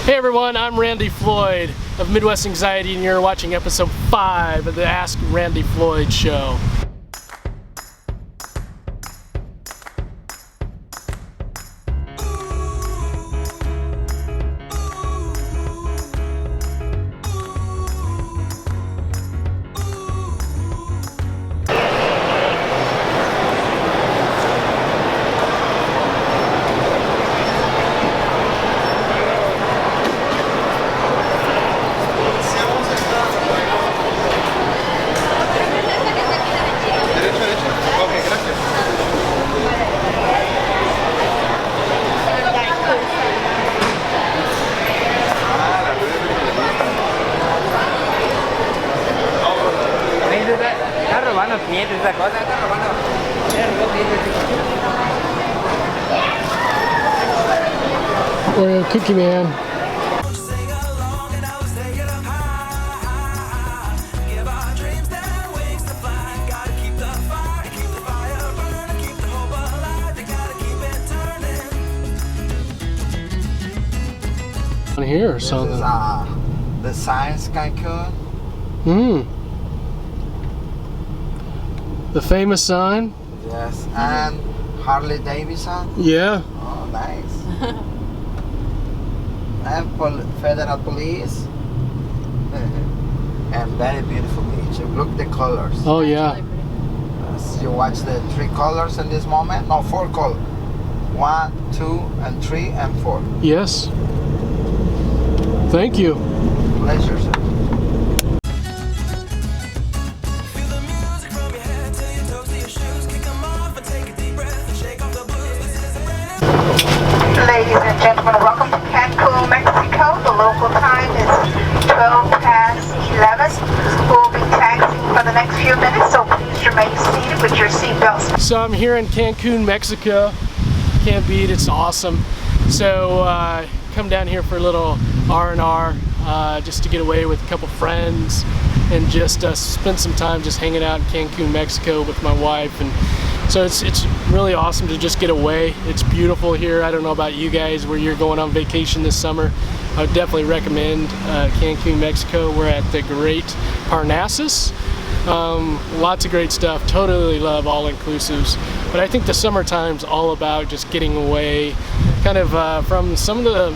Hey everyone, I'm Randy Floyd of Midwest Anxiety, and you're watching episode 5 of the Ask Randy Floyd show. Or Cookie Man. On here or something. This is the Science Cancun. The famous sign. Yes, and Harley Davidson. Yeah. Oh, nice. And Federal Police. And very beautiful beach. Look the colors. Oh yeah. You watch the 3 colors in this moment. No, 4 colors. 1, 2, and 3, and 4. Yes. Thank you. Pleasure, sir. Ladies and gentlemen, welcome to Cancun, Mexico. The local time is 12 past 11. We'll be taxiing for the next few minutes, so please remain seated with your seatbelts. So I'm here in Cancun, Mexico. Can't beat it, it's awesome. So come down here for a little R&R, just to get away with a couple friends and just spend some time just hanging out in Cancun, Mexico with my wife. And so it's really awesome to just get away. It's beautiful here. I don't know about you guys where you're going on vacation this summer. I would definitely recommend Cancun, Mexico. We're at the Great Parnassus. Lots of great stuff. Totally love all-inclusives. But I think the summertime's all about just getting away kind of from some of the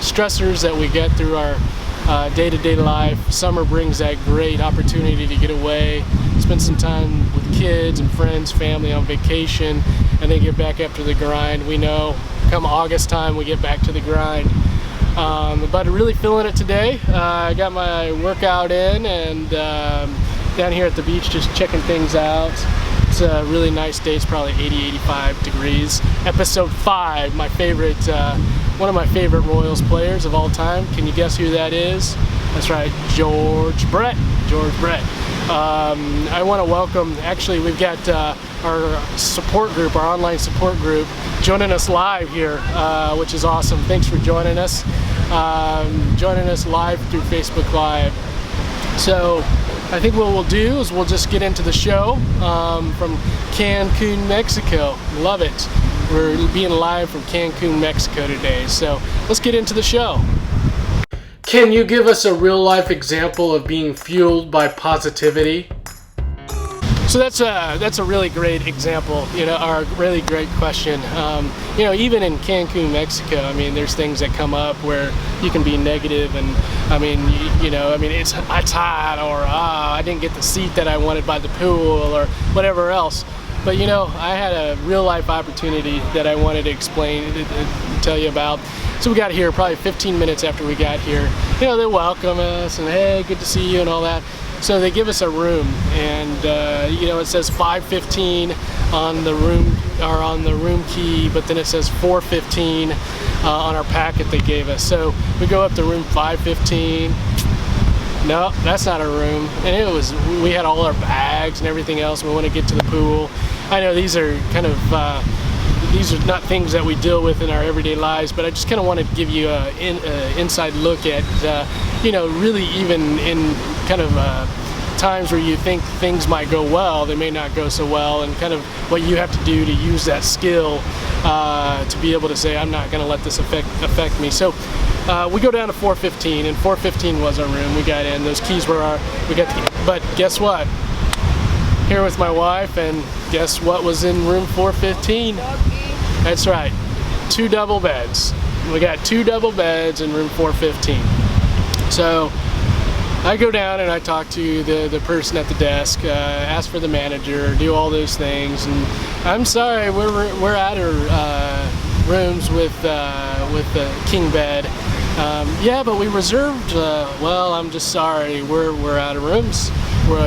stressors that we get through our day-to-day life. Summer brings that great opportunity to get away, spend some time with kids and friends, family on vacation, and then get back after the grind. We know come August time we get back to the grind. But really feeling it today. I got my workout in and down here at the beach just checking things out. It's a really nice day. It's probably 80-85 degrees. Episode 5, my favorite, one of my favorite Royals players of all time. Can you guess who that is? That's right, George Brett. George Brett. I want to welcome, actually we've got our support group, our online support group, joining us live here, which is awesome. Thanks for joining us. Joining us live through Facebook Live. So I think what we'll do is we'll just get into the show from Cancun, Mexico. Love it. We're being live from Cancun, Mexico today. So let's get into the show. Can you give us a real life example of being fueled by positivity? So that's a really great example, or a really great question. Even in Cancun, Mexico, I mean, there's things that come up where you can be negative, and it's hot, or I didn't get the seat that I wanted by the pool, or whatever else. But I had a real life opportunity that I wanted to explain, to tell you about. So we got here probably 15 minutes after we got here. They welcome us and hey, good to see you and all that. So they give us a room, and it says 5:15 on the room, or on the room key, but then it says 4:15 on our packet they gave us. So we go up to room 5:15. No, that's not a room. And we had all our bags and everything else. We want to get to the pool. I know these are kind of these are not things that we deal with in our everyday lives, but I just kind of wanted to give you an inside look at really even in kind of times where you think things might go well, they may not go so well, and kind of what you have to do to use that skill to be able to say, I'm not going to let this affect me. So we go down to 415, and 415 was our room. We got in. Those keys were but guess what? Here with my wife, and guess what was in room 415? That's right, 2 double beds. We got 2 double beds in room 415. So I go down and I talk to the person at the desk, ask for the manager, do all those things, and I'm sorry, we're out of rooms with the king bed. Yeah, but we reserved. Well, I'm just sorry, we're out of rooms.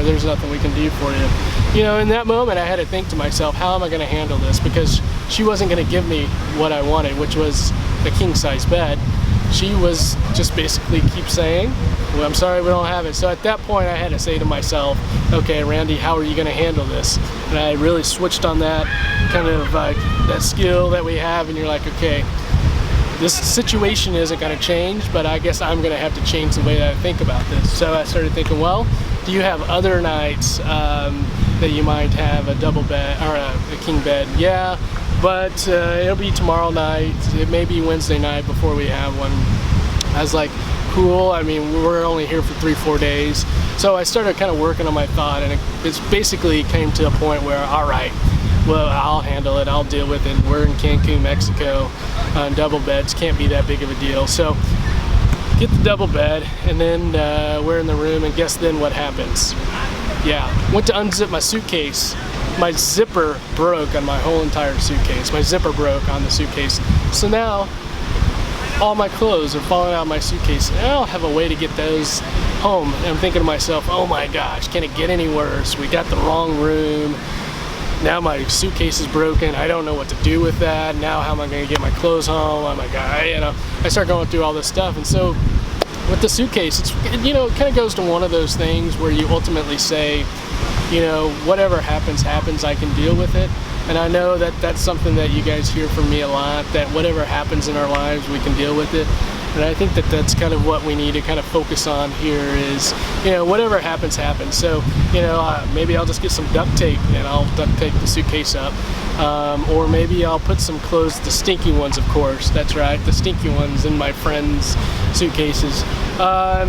There's nothing we can do for you. You know, in that moment, I had to think to myself, how am I going to handle this? Because she wasn't going to give me what I wanted, which was a king-size bed. She was just basically keep saying, well, I'm sorry, we don't have it. So at that point, I had to say to myself, okay, Randy, how are you going to handle this? And I really switched on that kind of that skill that we have, and you're like, okay, this situation isn't going to change, but I guess I'm going to have to change the way that I think about this. So I started thinking, well, do you have other nights that you might have a double bed or a king bed? Yeah, but it'll be tomorrow night. It may be Wednesday night before we have one. I was like, cool. I mean, we're only here for 3-4 days. So I started kind of working on my thought, and it basically came to a point where, all right, well, I'll handle it. I'll deal with it. We're in Cancun, Mexico, on double beds. Can't be that big of a deal. So get the double bed, and then we're in the room, and guess then what happens? Yeah, went to unzip my suitcase. My zipper broke on my whole entire suitcase. My zipper broke on the suitcase. So now all my clothes are falling out of my suitcase, and I don't have a way to get those home. And I'm thinking to myself, oh my gosh, can it get any worse? We got the wrong room. Now my suitcase is broken. I don't know what to do with that. Now how am I going to get my clothes home? Oh my God, you know, I start going through all this stuff. And so with the suitcase, it's, you know, it kind of goes to one of those things where you ultimately say, you know, whatever happens, happens, I can deal with it. And I know that that's something that you guys hear from me a lot, that whatever happens in our lives, we can deal with it. And I think that that's kind of what we need to kind of focus on here is, you know, whatever happens, happens. So, you know, maybe I'll just get some duct tape and I'll duct tape the suitcase up. Or maybe I'll put some clothes, the stinky ones, of course, that's right, the stinky ones in my friends' suitcases.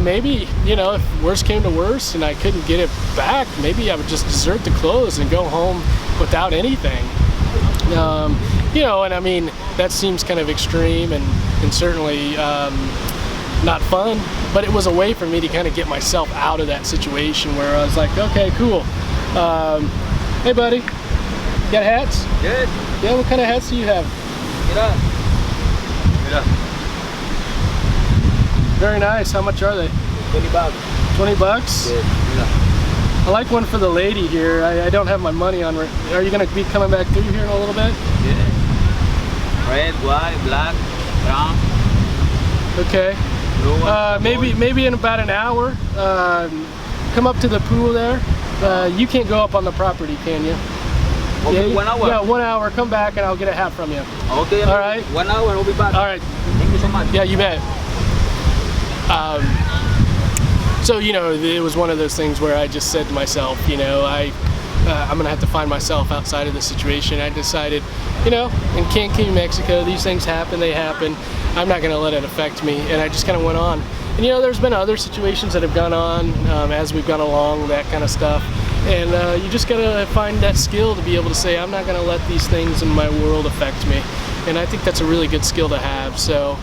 Maybe, you know, if worse came to worse and I couldn't get it back, maybe I would just desert the clothes and go home without anything. You know, and I mean, that seems kind of extreme and certainly not fun, but it was a way for me to kind of get myself out of that situation where I was like, okay, cool. Hey buddy, got hats? Good. Yeah, what kind of hats do you have? Mira. Mira. Very nice. How much are they? 20 bucks. 20 bucks? Good. Mira. I like one for the lady here. I don't have my money on. Are you going to be coming back through here in a little bit? Yeah. Red, white, black, brown. Okay. Maybe in about an hour. Come up to the pool there. You can't go up on the property, can you? Okay, yeah, 1 hour. Yeah, 1 hour. Come back and I'll get a hat from you. Okay. All right. 1 hour, I'll be back. All right. Thank you so much. Yeah, you bet. So, you know, it was one of those things where I just said to myself, you know, I'm going to have to find myself outside of the situation. I decided, you know, in Cancun, Mexico, these things happen, they happen. I'm not going to let it affect me. And I just kind of went on. And, you know, there's been other situations that have gone on as we've gone along, that kind of stuff. And you just got to find that skill to be able to say, I'm not going to let these things in my world affect me. And I think that's a really good skill to have. So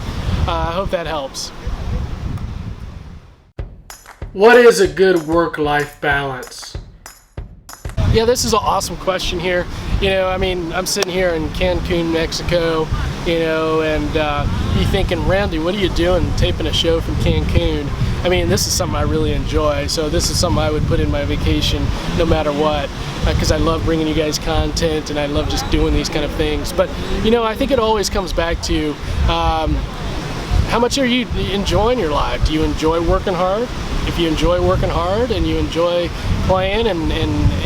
I hope that helps. What is a good work-life balance? Yeah, this is an awesome question here. You know, I mean, I'm sitting here in Cancun, Mexico, you know, and you thinking, Randy, what are you doing taping a show from Cancun? I mean, this is something I really enjoy, so this is something I would put in my vacation no matter what, because I love bringing you guys content and I love just doing these kind of things. But, you know, I think it always comes back to how much are you enjoying your life? Do you enjoy working hard? If you enjoy working hard and you enjoy playing and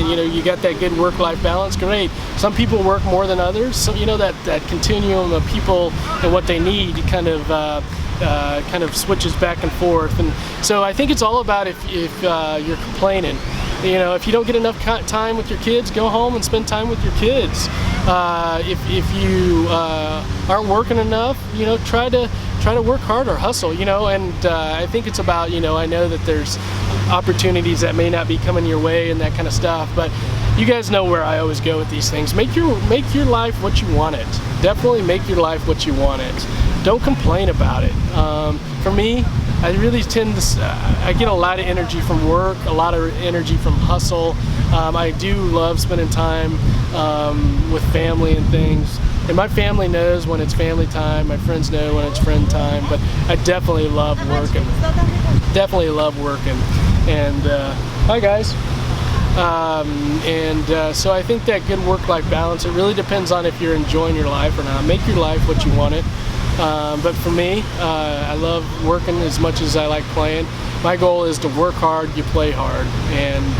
you know, you got that good work-life balance, great. Some people work more than others. So, you know, that continuum of people and what they need kind of switches back and forth. And so I think it's all about if you're complaining. You know, if you don't get enough time with your kids, go home and spend time with your kids. If you aren't working enough, you know, try to work harder, hustle, you know. And I think it's about, you know, I know that there's opportunities that may not be coming your way and that kind of stuff, but you guys know where I always go with these things. Make your life what you want it. Definitely make your life what you want it. Don't complain about it. For me, I really tend to, I get a lot of energy from work, a lot of energy from hustle. I do love spending time with family and things. And my family knows when it's family time, my friends know when it's friend time, but I definitely love working. Definitely love working. And hi guys. So I think that good work-life balance, it really depends on if you're enjoying your life or not. Make your life what you want it. But for me, I love working as much as I like playing. My goal is to work hard, you play hard, and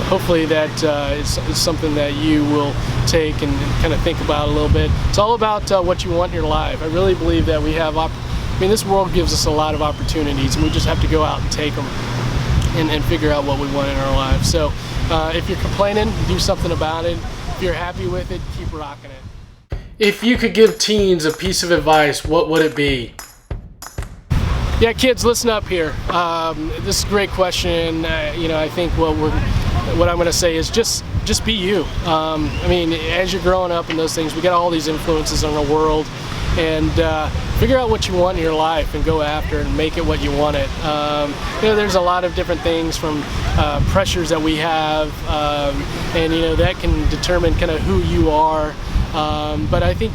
hopefully that is something that you will take and kind of think about a little bit. It's all about what you want in your life. I really believe that we have, this world gives us a lot of opportunities, and we just have to go out and take them and figure out what we want in our lives. So if you're complaining, do something about it. If you're happy with it, keep rocking it. If you could give teens a piece of advice, what would it be? Yeah, kids, listen up here. This is a great question. You know, I think what I'm going to say is just be you. I mean, as you're growing up and those things, we got all these influences on the world, and figure out what you want in your life and go after it and make it what you want it. You know, there's a lot of different things from pressures that we have, and you know, that can determine kind of who you are. But I think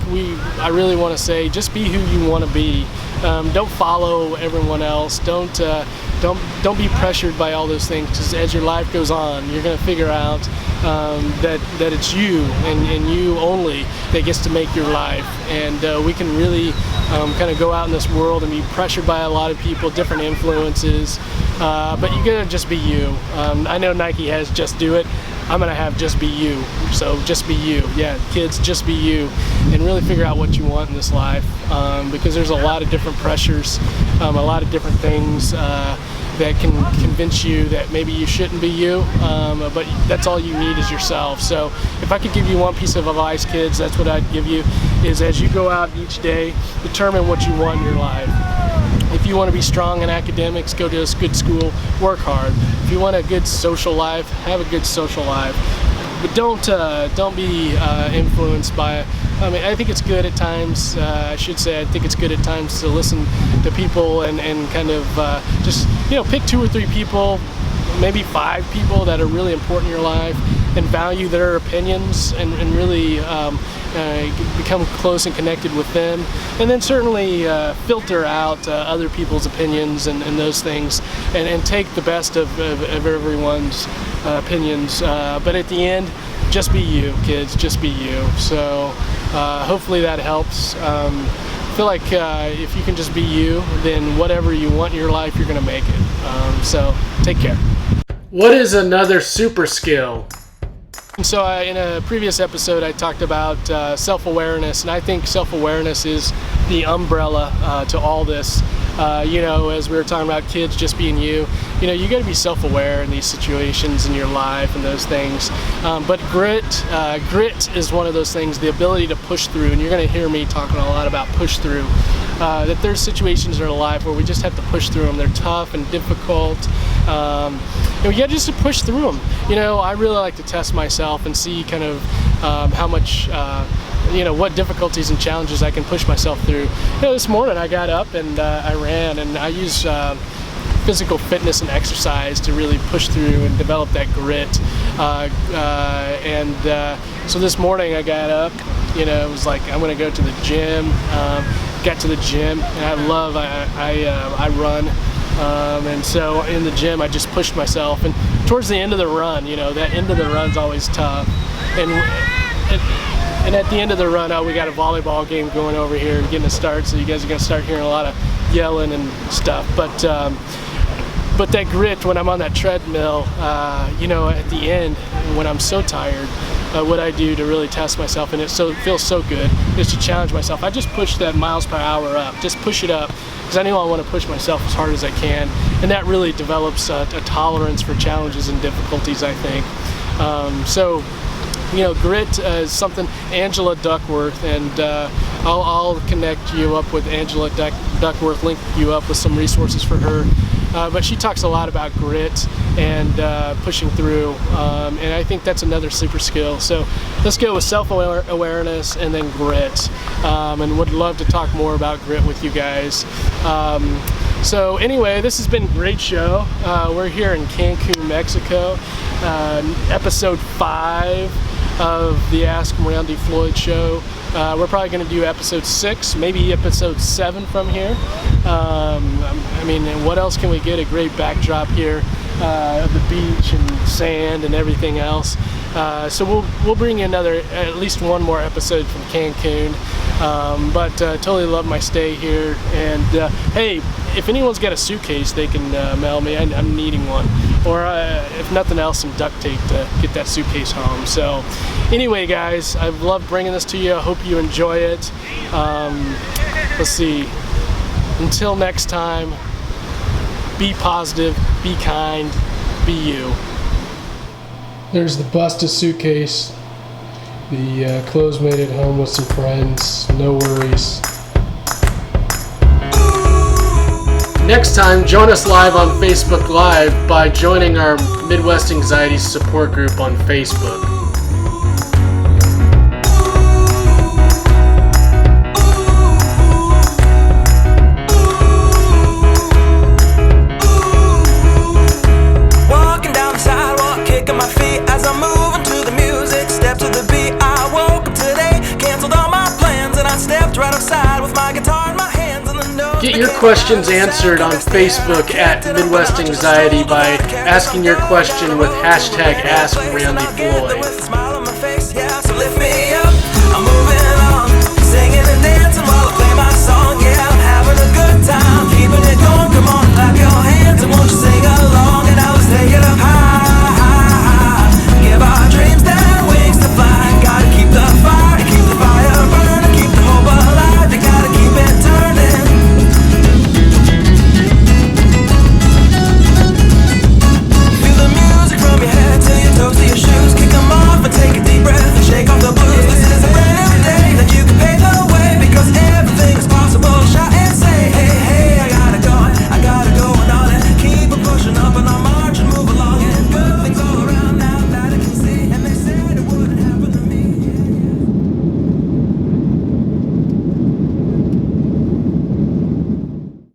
I really want to say, just be who you want to be. Don't follow everyone else. Don't be pressured by all those things, because as your life goes on, you're going to figure out that it's you and you only that gets to make your life. And we can really kind of go out in this world and be pressured by a lot of people, different influences. But you gotta just be you. I know Nike has Just Do It. I'm gonna have Just Be You. So just be you. Yeah, kids, just be you, and really figure out what you want in this life, because there's a lot of different pressures, a lot of different things that can convince you that maybe you shouldn't be you, but that's all you need is yourself. So if I could give you one piece of advice, kids, that's what I'd give you, is as you go out each day, determine what you want in your life. If you want to be strong in academics, go to a good school, work hard. If you want a good social life, have a good social life. But don't be influenced by, I mean, I think it's good at times, I should say, I think it's good at times to listen to people and kind of just, you know, pick 2 or 3 people, maybe 5 people that are really important in your life, and value their opinions and really become close and connected with them. And then certainly filter out other people's opinions and those things, and take the best of everyone's opinions. But at the end, just be you, kids, just be you. So hopefully that helps. I feel like if you can just be you, then whatever you want in your life, you're gonna make it. So take care. What is another super skill? So in a previous episode, I talked about self-awareness, and I think self-awareness is the umbrella to all this. You know, as we were talking about kids just being you, you know, you got to be self-aware in these situations in your life and those things. But grit is one of those things, the ability to push through, and you're going to hear me talking a lot about push through. That there's situations in our life where we just have to push through them. They're tough and difficult, and we got just to push through them. You know, I really like to test myself and see kind of how much, you know, what difficulties and challenges I can push myself through. You know, this morning I got up and I ran, and I use physical fitness and exercise to really push through and develop that grit. So this morning I got up, you know, it was like, I'm gonna go to the gym. Got to the gym, and I run, and so in the gym I just pushed myself, and towards the end of the run, you know, that end of the run's always tough, and at the end of the run, we got a volleyball game going over here, getting a start, so you guys are gonna start hearing a lot of yelling and stuff, but that grit, when I'm on that treadmill, you know, at the end, when I'm so tired, what I do to really test myself, and it feels so good, is to challenge myself. I just push that miles per hour up, just push it up, because I know I want to push myself as hard as I can, and that really develops a tolerance for challenges and difficulties, I think. So grit is something Angela Duckworth, and I'll connect you up with Angela Duckworth, link you up with some resources for her. But she talks a lot about grit and pushing through, and I think that's another super skill. So let's go with self-awareness and then grit, and would love to talk more about grit with you guys. So anyway, this has been a great show. We're here in Cancun, Mexico, episode 5 of the Ask Randy Floyd show. We're probably going to do episode 6, maybe episode 7 from here. I mean, what else can we get? A great backdrop here of the beach and sand and everything else. So we'll bring you at least one more episode from Cancun. But totally love my stay here. And hey, if anyone's got a suitcase, they can mail me. I'm needing one. Or if nothing else, some duct tape to get that suitcase home. So anyway, guys, I've loved bringing this to you. I hope you enjoy it. Let's see. Until next time, be positive, be kind, be you. There's the busted suitcase. The clothes made at home with some friends. No worries. Next time, join us live on Facebook Live by joining our Midwest Anxiety support group on Facebook. Walking down the sidewalk, kicking my feet as I'm moving to the music. Step to the beat. I woke up today, canceled all my plans, and I stepped right outside with my guitar in my hands and the notes. Get your questions answered on Facebook at Midwest Anxiety by asking your question with hashtag AskRandyFloyd.